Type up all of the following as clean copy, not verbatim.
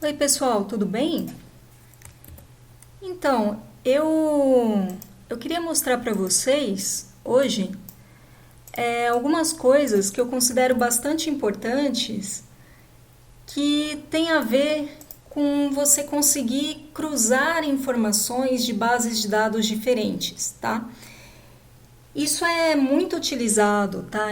Oi, pessoal, tudo bem? Então, eu queria mostrar para vocês hoje algumas coisas que eu considero bastante importantes que tem a ver com você conseguir cruzar informações de bases de dados diferentes, tá? Isso é muito utilizado, tá?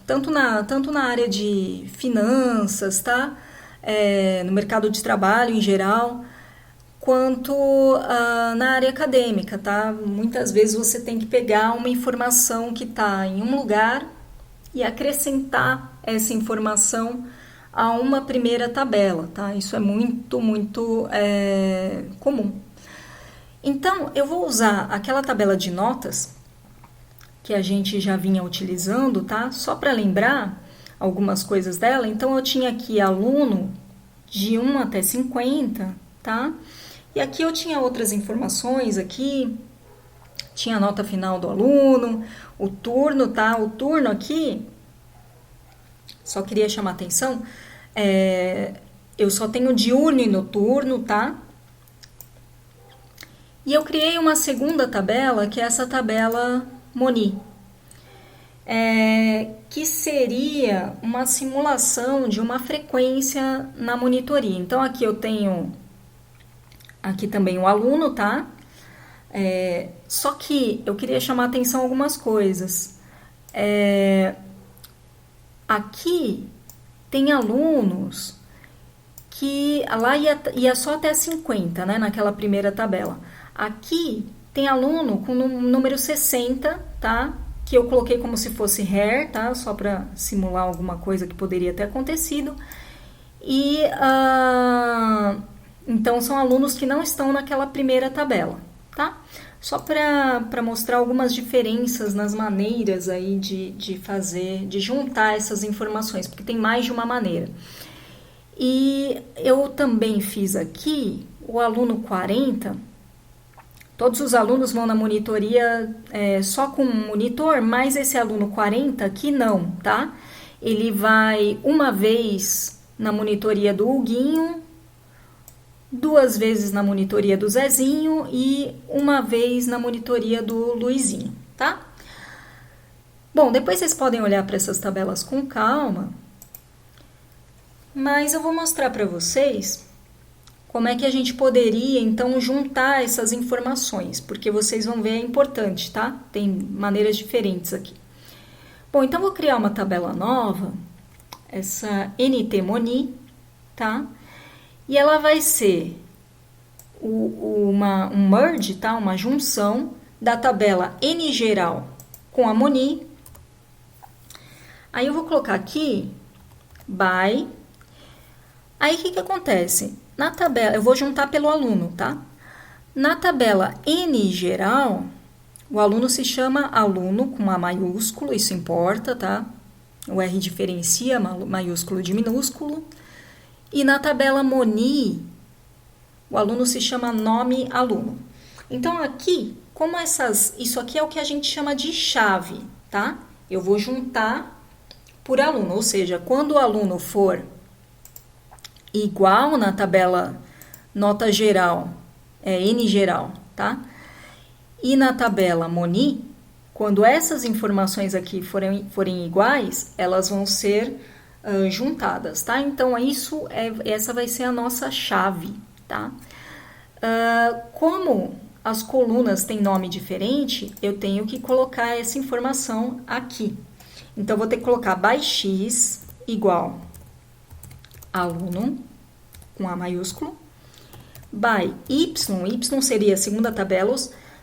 Tanto na área de finanças, tá? No mercado de trabalho em geral, quanto na área acadêmica, tá? Muitas vezes você tem que pegar uma informação que está em um lugar e acrescentar essa informação a uma primeira tabela, tá? Isso é muito comum. Então, eu vou usar aquela tabela de notas que a gente já vinha utilizando, tá? Só para lembrar algumas coisas dela. Então, eu tinha aqui aluno de 1 até 50, tá? E aqui eu tinha outras informações aqui, tinha a nota final do aluno, o turno, tá? O turno aqui, só queria chamar atenção, eu só tenho diurno e noturno, tá? E eu criei uma segunda tabela, que é essa tabela Moni, que seria uma simulação de uma frequência na monitoria. Então aqui eu tenho aqui também o aluno, tá? Só que eu queria chamar atenção a algumas coisas. Aqui tem alunos que lá ia só até 50, né? Naquela primeira tabela. Aqui tem aluno com o número 60, tá? Que eu coloquei como se fosse hair, tá? Só para simular alguma coisa que poderia ter acontecido. E então são alunos que não estão naquela primeira tabela, tá? Só para mostrar algumas diferenças nas maneiras aí de fazer, de juntar essas informações, porque tem mais de uma maneira. E eu também fiz aqui o aluno 40. Todos os alunos vão na monitoria só com um monitor, mas esse aluno 40 aqui não, tá? Ele vai uma vez na monitoria do Huguinho, 2 vezes na monitoria do Zezinho e uma vez na monitoria do Luizinho, tá? Bom, depois vocês podem olhar para essas tabelas com calma, mas eu vou mostrar para vocês como é que a gente poderia, então, juntar essas informações, porque vocês vão ver, é importante, tá? Tem maneiras diferentes aqui. Bom, então vou criar uma tabela nova, essa NT Moni, tá? E ela vai ser um merge, tá? Uma junção da tabela N geral com a Moni. Aí eu vou colocar aqui by. Aí o que acontece? Na tabela, eu vou juntar pelo aluno, tá? Na tabela N geral, o aluno se chama aluno com A maiúsculo, isso importa, tá? O R diferencia maiúsculo de minúsculo. E na tabela Moni, o aluno se chama nome aluno. Então aqui, como isso aqui é o que a gente chama de chave, tá? Eu vou juntar por aluno, ou seja, quando o aluno for igual na tabela nota geral, N geral, tá? E na tabela Moni, quando essas informações aqui forem iguais, elas vão ser juntadas, tá? Então, essa vai ser a nossa chave, tá? Como as colunas têm nome diferente, eu tenho que colocar essa informação aqui. Então, vou ter que colocar by x igual aluno, com A maiúsculo, by y seria a segunda tabela,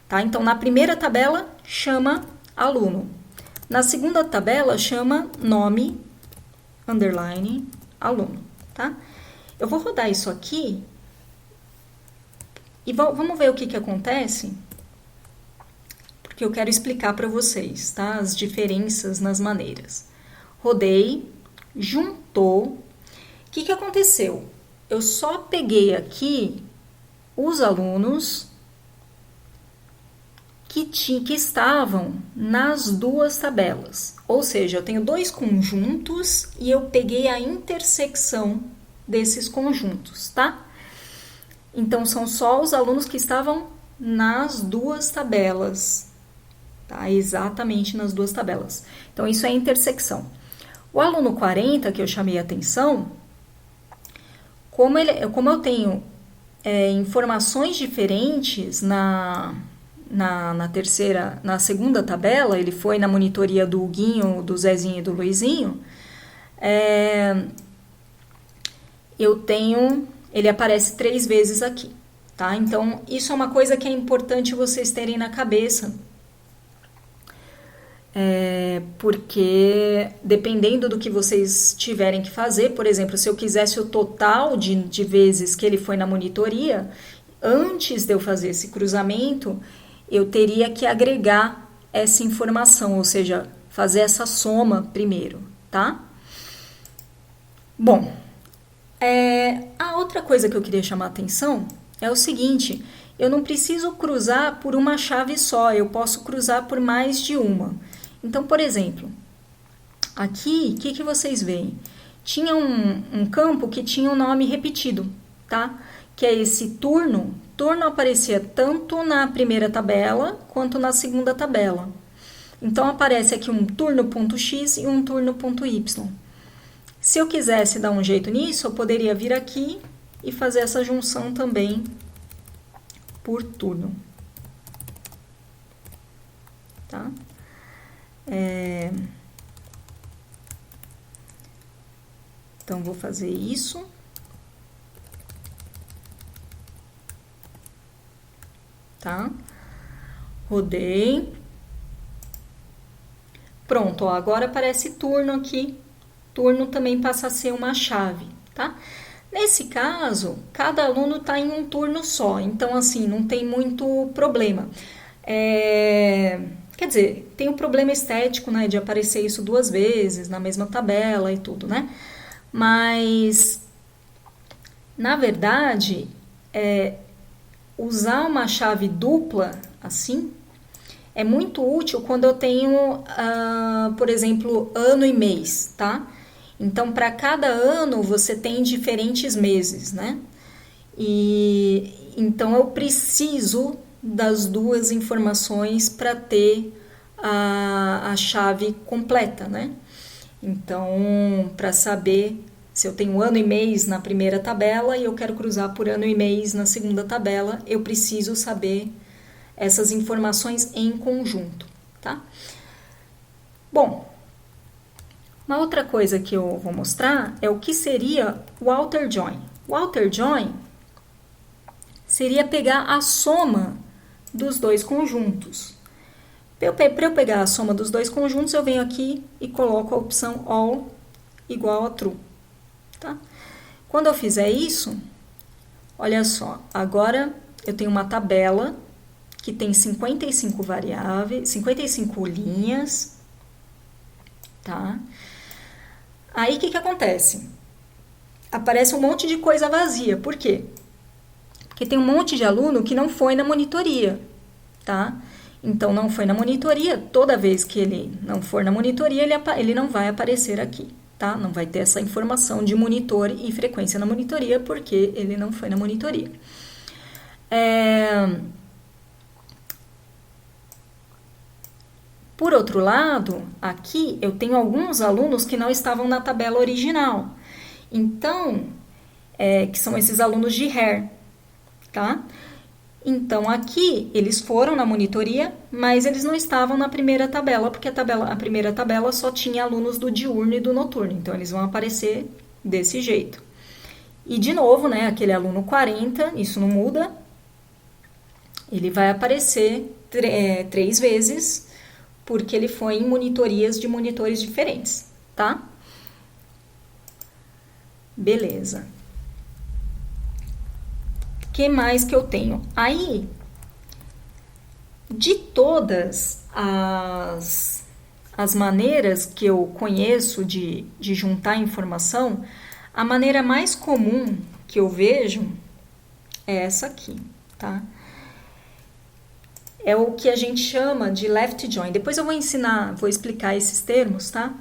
tá? Então, na primeira tabela, chama aluno. Na segunda tabela, chama nome, underline, aluno, tá? Eu vou rodar isso aqui e vamos ver o que acontece, porque eu quero explicar para vocês, tá? As diferenças nas maneiras. Rodei, juntou. O que aconteceu? Eu só peguei aqui os alunos que estavam nas duas tabelas. Ou seja, eu tenho 2 conjuntos e eu peguei a intersecção desses conjuntos, tá? Então, são só os alunos que estavam nas duas tabelas, tá? Exatamente nas duas tabelas. Então, isso é intersecção. O aluno 40, que eu chamei a atenção, como eu tenho informações diferentes na segunda tabela, ele foi na monitoria do Huguinho, do Zezinho e do Luizinho, ele aparece 3 vezes aqui, tá? Então, isso é uma coisa que é importante vocês terem na cabeça, porque dependendo do que vocês tiverem que fazer, por exemplo, se eu quisesse o total de vezes que ele foi na monitoria, antes de eu fazer esse cruzamento, eu teria que agregar essa informação, ou seja, fazer essa soma primeiro, tá? Bom, a outra coisa que eu queria chamar a atenção é o seguinte: eu não preciso cruzar por uma chave só, eu posso cruzar por mais de uma. Então, por exemplo, aqui, o que vocês veem? Tinha um campo que tinha um nome repetido, tá? Que é esse turno. Turno aparecia tanto na primeira tabela quanto na segunda tabela. Então, aparece aqui um turno.x e um turno.y. Se eu quisesse dar um jeito nisso, eu poderia vir aqui e fazer essa junção também por turno. Tá? Então, vou fazer isso. Tá? Rodei. Pronto, ó, agora aparece turno aqui. Turno também passa a ser uma chave, tá? Nesse caso, cada aluno está em um turno só, então assim, não tem muito problema. Quer dizer, tem o problema estético, né, de aparecer isso 2 vezes na mesma tabela e tudo, né? Mas, na verdade, usar uma chave dupla, assim, é muito útil quando eu tenho, por exemplo, ano e mês, tá? Então, para cada ano, você tem diferentes meses, né? E então, eu preciso das 2 informações para ter a chave completa, né? Então, para saber se eu tenho ano e mês na primeira tabela e eu quero cruzar por ano e mês na segunda tabela, eu preciso saber essas informações em conjunto, tá? Bom, uma outra coisa que eu vou mostrar é o que seria o outer join. O outer join seria pegar a soma dos 2 conjuntos. Para eu pegar a soma dos 2 conjuntos, eu venho aqui e coloco a opção all igual a true. Tá? Quando eu fizer isso, olha só, agora eu tenho uma tabela que tem 55 variáveis, 55 linhas, tá? Aí, o que acontece? Aparece um monte de coisa vazia. Por quê? Porque tem um monte de aluno que não foi na monitoria, tá? Então, não foi na monitoria. Toda vez que ele não for na monitoria, ele não vai aparecer aqui, tá? Não vai ter essa informação de monitor e frequência na monitoria, porque ele não foi na monitoria. Por outro lado, aqui eu tenho alguns alunos que não estavam na tabela original. Então, que são esses alunos de hair, tá? Então, aqui eles foram na monitoria, mas eles não estavam na primeira tabela, porque a primeira tabela só tinha alunos do diurno e do noturno. Então, eles vão aparecer desse jeito. E, de novo, né, aquele aluno 40, isso não muda. Ele vai aparecer 3 vezes, porque ele foi em monitorias de monitores diferentes, tá? Beleza. O que mais que eu tenho? Aí, de todas as maneiras que eu conheço de juntar informação, a maneira mais comum que eu vejo é essa aqui, tá? É o que a gente chama de left join. Depois eu vou explicar esses termos, tá?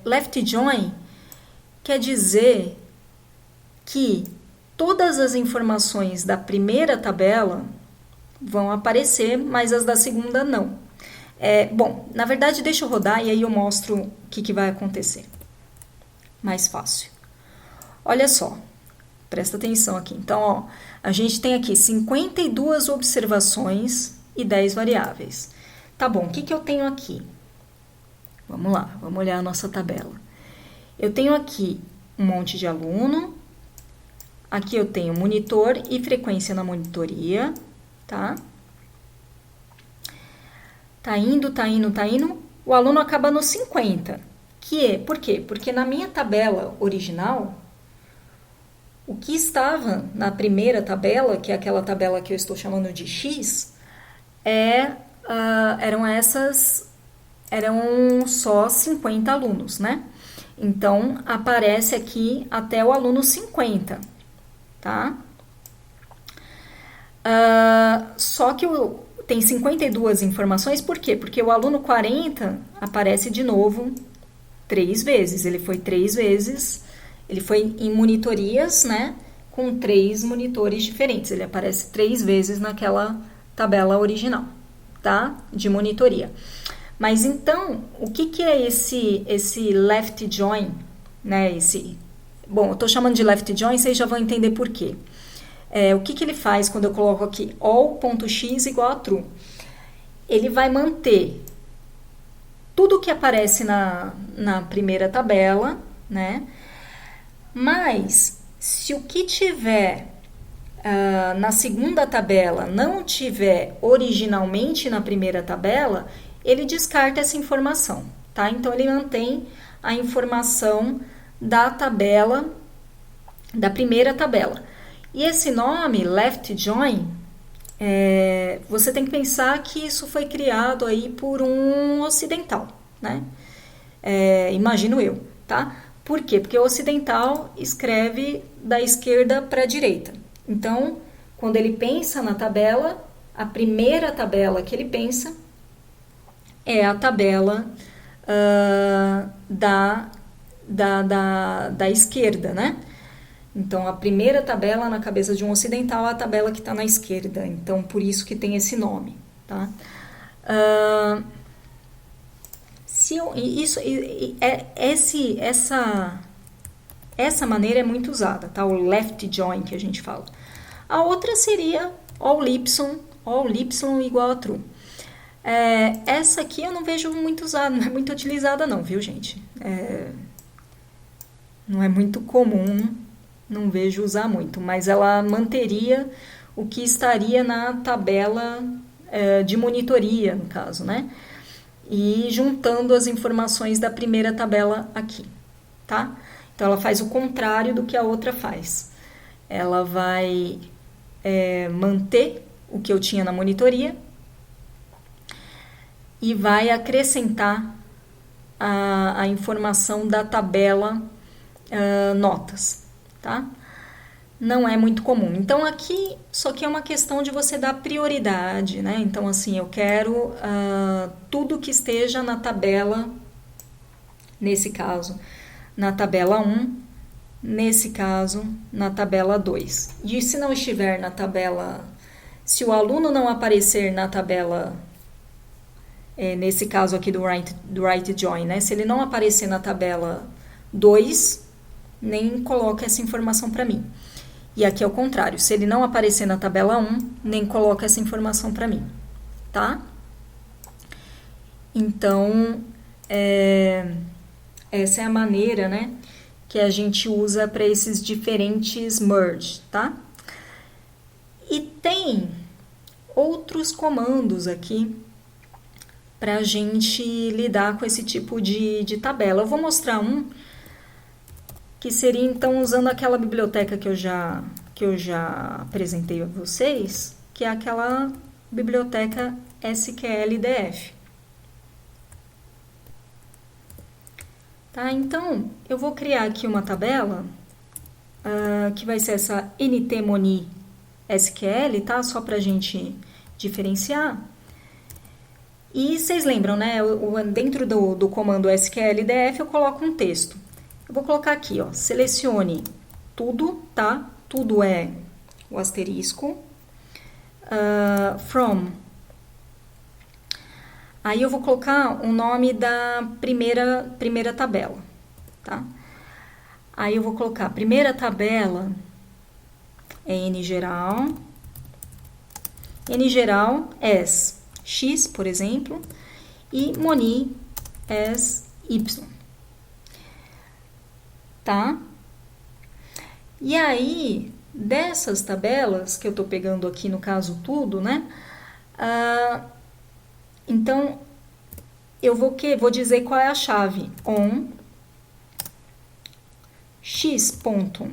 Left join quer dizer que todas as informações da primeira tabela vão aparecer, mas as da segunda não. Bom, na verdade, deixa eu rodar e aí eu mostro o que vai acontecer. Mais fácil. Olha só, presta atenção aqui. Então, ó, a gente tem aqui 52 observações e 10 variáveis. Tá bom, o que eu tenho aqui? Vamos lá, vamos olhar a nossa tabela. Eu tenho aqui um monte de aluno. Aqui eu tenho monitor e frequência na monitoria, tá? Tá indo. O aluno acaba no 50. Por quê? Porque na minha tabela original, o que estava na primeira tabela, que é aquela tabela que eu estou chamando de X, eram só 50 alunos, né? Então, aparece aqui até o aluno 50, tá? Só que tem 52 informações, por quê? Porque o aluno 40 aparece de novo 3 vezes. Ele foi 3 vezes, ele foi em monitorias, né? Com 3 monitores diferentes. Ele aparece 3 vezes naquela tabela original, tá? De monitoria. Mas então, o que é esse left join, né? Bom, eu estou chamando de left join, vocês já vão entender por quê. O que ele faz quando eu coloco aqui all.x igual a true? Ele vai manter tudo que aparece na primeira tabela, né? Mas, se o que tiver na segunda tabela não tiver originalmente na primeira tabela, ele descarta essa informação, tá? Então, ele mantém a informação da tabela, da primeira tabela. E esse nome, left join, você tem que pensar que isso foi criado aí por um ocidental, né? Imagino eu, tá? Por quê? Porque o ocidental escreve da esquerda para a direita. Então, quando ele pensa na tabela, a primeira tabela que ele pensa é a tabela da esquerda, né? Então, a primeira tabela na cabeça de um ocidental é a tabela que está na esquerda. Então, por isso que tem esse nome, tá? Essa maneira é muito usada, tá? O left join que a gente fala. A outra seria all y igual a true. Essa aqui eu não vejo muito usada, não é muito utilizada não, viu, gente? Não é muito comum, não vejo usar muito, mas ela manteria o que estaria na tabela de monitoria, no caso, né? E juntando as informações da primeira tabela aqui, tá? Então, ela faz o contrário do que a outra faz. Ela vai manter o que eu tinha na monitoria e vai acrescentar a informação da tabela notas, tá? Não é muito comum. Então, aqui, só que é uma questão de você dar prioridade, né? Então, assim, eu quero tudo que esteja na tabela, nesse caso, na tabela 1, nesse caso, na tabela 2. E se não estiver na tabela, se o aluno não aparecer na tabela, nesse caso aqui do right join, né? Se ele não aparecer na tabela 2, nem coloca essa informação para mim. E aqui é o contrário, se ele não aparecer na tabela 1, nem coloca essa informação para mim, tá? Então, essa é a maneira, né, que a gente usa para esses diferentes merge, tá? E tem outros comandos aqui para a gente lidar com esse tipo de tabela. Eu vou mostrar um que seria, então, usando aquela biblioteca que eu já apresentei a vocês, que é aquela biblioteca SQLDF. Tá? Então, eu vou criar aqui uma tabela, que vai ser essa NTMoni SQL, tá? Só para a gente diferenciar. E vocês lembram, né? Dentro do comando SQLDF eu coloco um texto. Eu vou colocar aqui, ó, selecione tudo, tá? Tudo é o asterisco. From. Aí eu vou colocar o nome da primeira tabela, tá? Aí eu vou colocar, primeira tabela é N geral. N geral as X, por exemplo, e Moni as Y. Tá? E aí, dessas tabelas que eu tô pegando aqui, no caso tudo, né? Então, eu vou dizer qual é a chave. On x ponto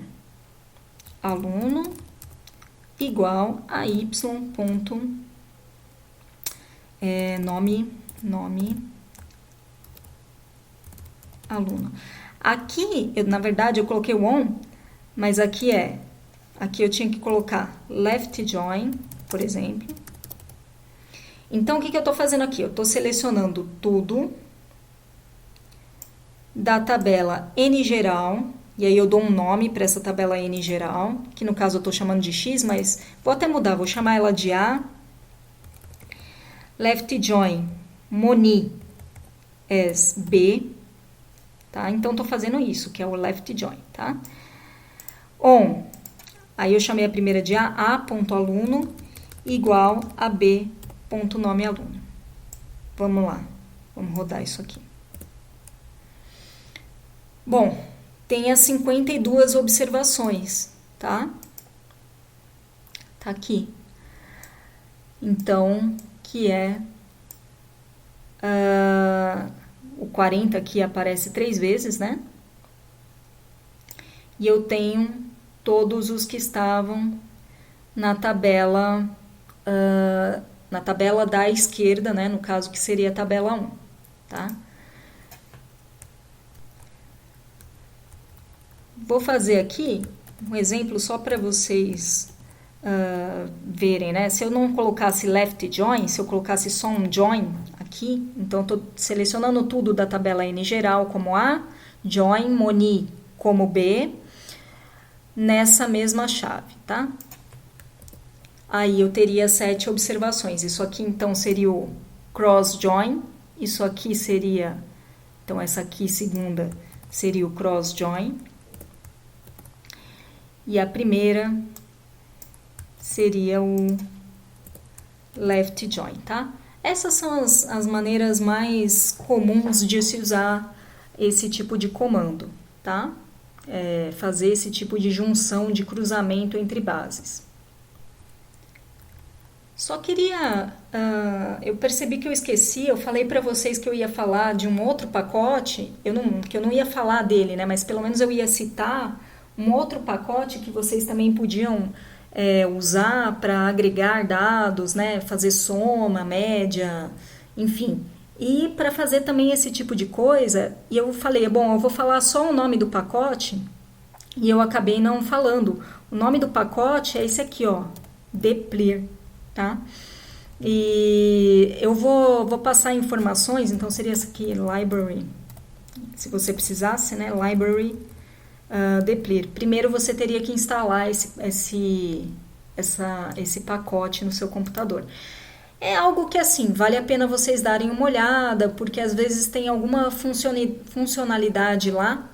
aluno igual a y ponto nome aluno. Aqui, na verdade, eu coloquei o on, mas aqui eu tinha que colocar left join, por exemplo. Então, o que eu estou fazendo aqui? Eu estou selecionando tudo da tabela N geral, e aí eu dou um nome para essa tabela N geral, que no caso eu estou chamando de X, mas vou até mudar, vou chamar ela de A. Left join, Moni as B, tá? Então, estou fazendo isso, que é o left join, tá? On, aí eu chamei a primeira de A.aluno igual a B.nome aluno. Vamos lá, vamos rodar isso aqui. Bom, tem as 52 observações, tá? Tá aqui. Então, que é... o 40 aqui aparece 3 vezes, né? E eu tenho todos os que estavam na tabela da esquerda, né? No caso, que seria a tabela 1, tá? Vou fazer aqui um exemplo só para vocês verem, né? Se eu não colocasse left join, se eu colocasse só um join aqui, então estou selecionando tudo da tabela N geral como A, join Moni como B, nessa mesma chave, tá? Aí eu teria 7 observações. Isso aqui, então, seria o cross join. Isso aqui seria... Então, essa aqui, segunda, seria o cross join. E a primeira seria o left join, tá? Essas são as maneiras mais comuns de se usar esse tipo de comando, tá? Fazer esse tipo de junção, de cruzamento entre bases. Só queria... eu percebi que eu esqueci, eu falei para vocês que eu ia falar de um outro pacote, que eu não ia falar dele, né? Mas pelo menos eu ia citar um outro pacote que vocês também podiam usar para agregar dados, né? Fazer soma, média, enfim. E para fazer também esse tipo de coisa, e eu falei, bom, eu vou falar só o nome do pacote, e eu acabei não falando. O nome do pacote é esse aqui, ó, dplyr, tá? E eu vou passar informações, então seria esse aqui, library, se você precisasse, né, library dplyr. Primeiro você teria que instalar esse pacote no seu computador. É algo que, assim, vale a pena vocês darem uma olhada, porque às vezes tem alguma funcionalidade lá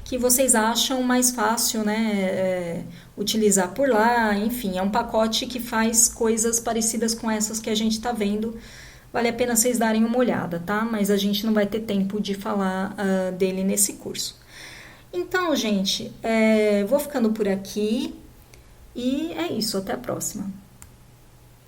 que vocês acham mais fácil, né, utilizar por lá. Enfim, é um pacote que faz coisas parecidas com essas que a gente está vendo. Vale a pena vocês darem uma olhada, tá? Mas a gente não vai ter tempo de falar dele nesse curso. Então, gente, vou ficando por aqui e é isso. Até a próxima.